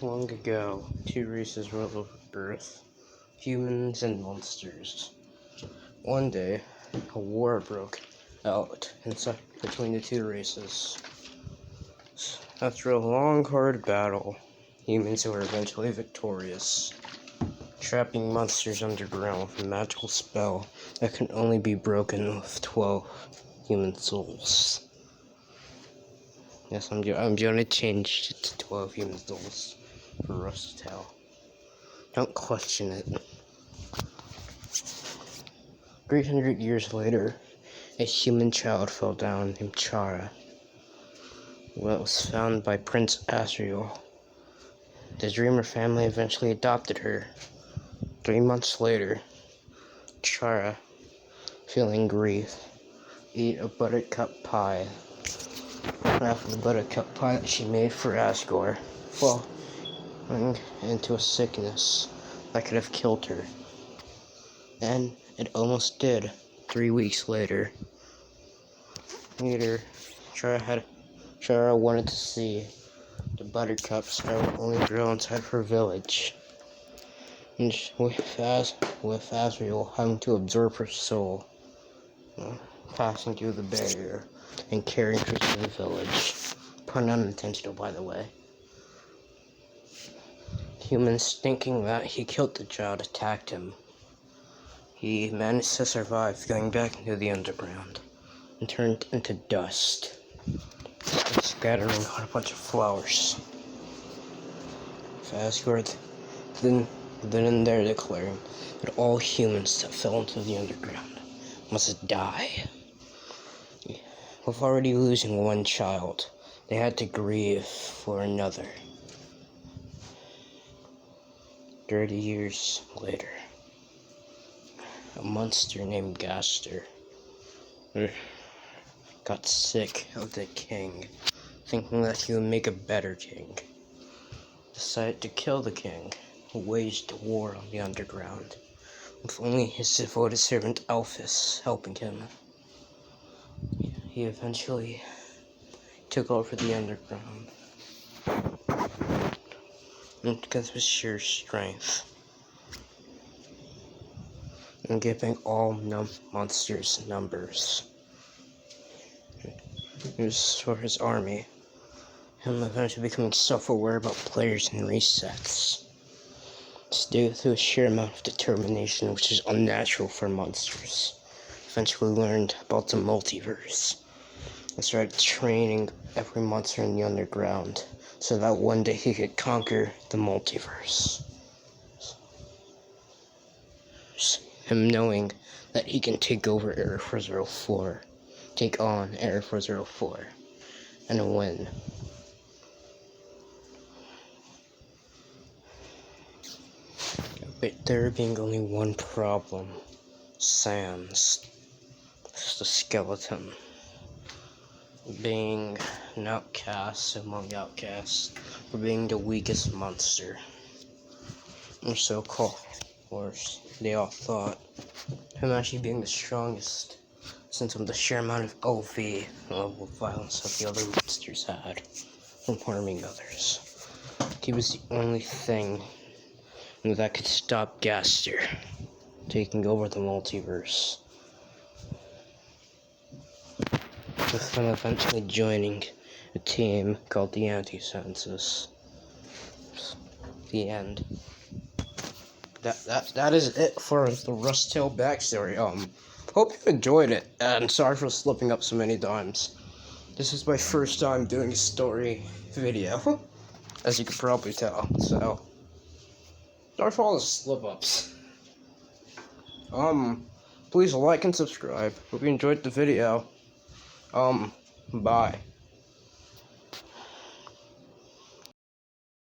Long ago, two races ruled over Earth, humans and monsters. One day, a war broke out between the two races. After a long, hard battle, humans were eventually victorious, trapping monsters underground with a magical spell that can only be broken with 12 human souls. Yes, I'm gonna change it to 12 human souls for Rusttale. Don't question it. 300 years later, a human child fell down named Chara. Well, it was found by Prince Asriel. The Dreamer family eventually adopted her. 3 months later, Chara, feeling grief, ate a buttercup pie. After the buttercup pie that she made for Asgore, falling into a sickness that could have killed her. And it almost did. 3 weeks later, Chara wanted to see the buttercups that would only grow inside her village. And with Asriel having to absorb her soul, passing through the barrier and carrying her to the village. Pun unintentional, by the way. Humans, thinking that he killed the child, attacked him. He managed to survive, going back into the underground, and turned into dust, scattering on a bunch of flowers. Fast forward, then and there declaring that all humans that fell into the underground must die. With already losing one child, they had to grieve for another. 30 years later, a monster named Gaster got sick of the king, thinking that he would make a better king. Decided to kill the king, who waged a war on the underground, with only his devoted servant Alphys helping him. He eventually took over the underground, and because of his sheer strength, and giving all monsters numbers. It was for his army, him eventually becoming self-aware about players and resets. It's due to a sheer amount of determination, which is unnatural for monsters. Eventually learned about the multiverse and started training every monster in the underground so that one day he could conquer the multiverse. Him knowing that he can take over Area 404, take on Area 404, and win. But there being only one problem: Sans, the skeleton, being an outcast among outcasts, for being the weakest monster, or so-called, or they all thought, him actually being the strongest, since of the sheer amount of OV level of violence that the other monsters had from harming others. He was the only thing that could stop Gaster taking over the multiverse, with him eventually joining a team called the Anti-Census. The end. That is it for the Rusttale backstory. Hope you enjoyed it, and sorry for slipping up so many times. This is my first time doing a story video, as you can probably tell, so sorry for all the slip-ups. Please like and subscribe. Hope you enjoyed the video. Bye.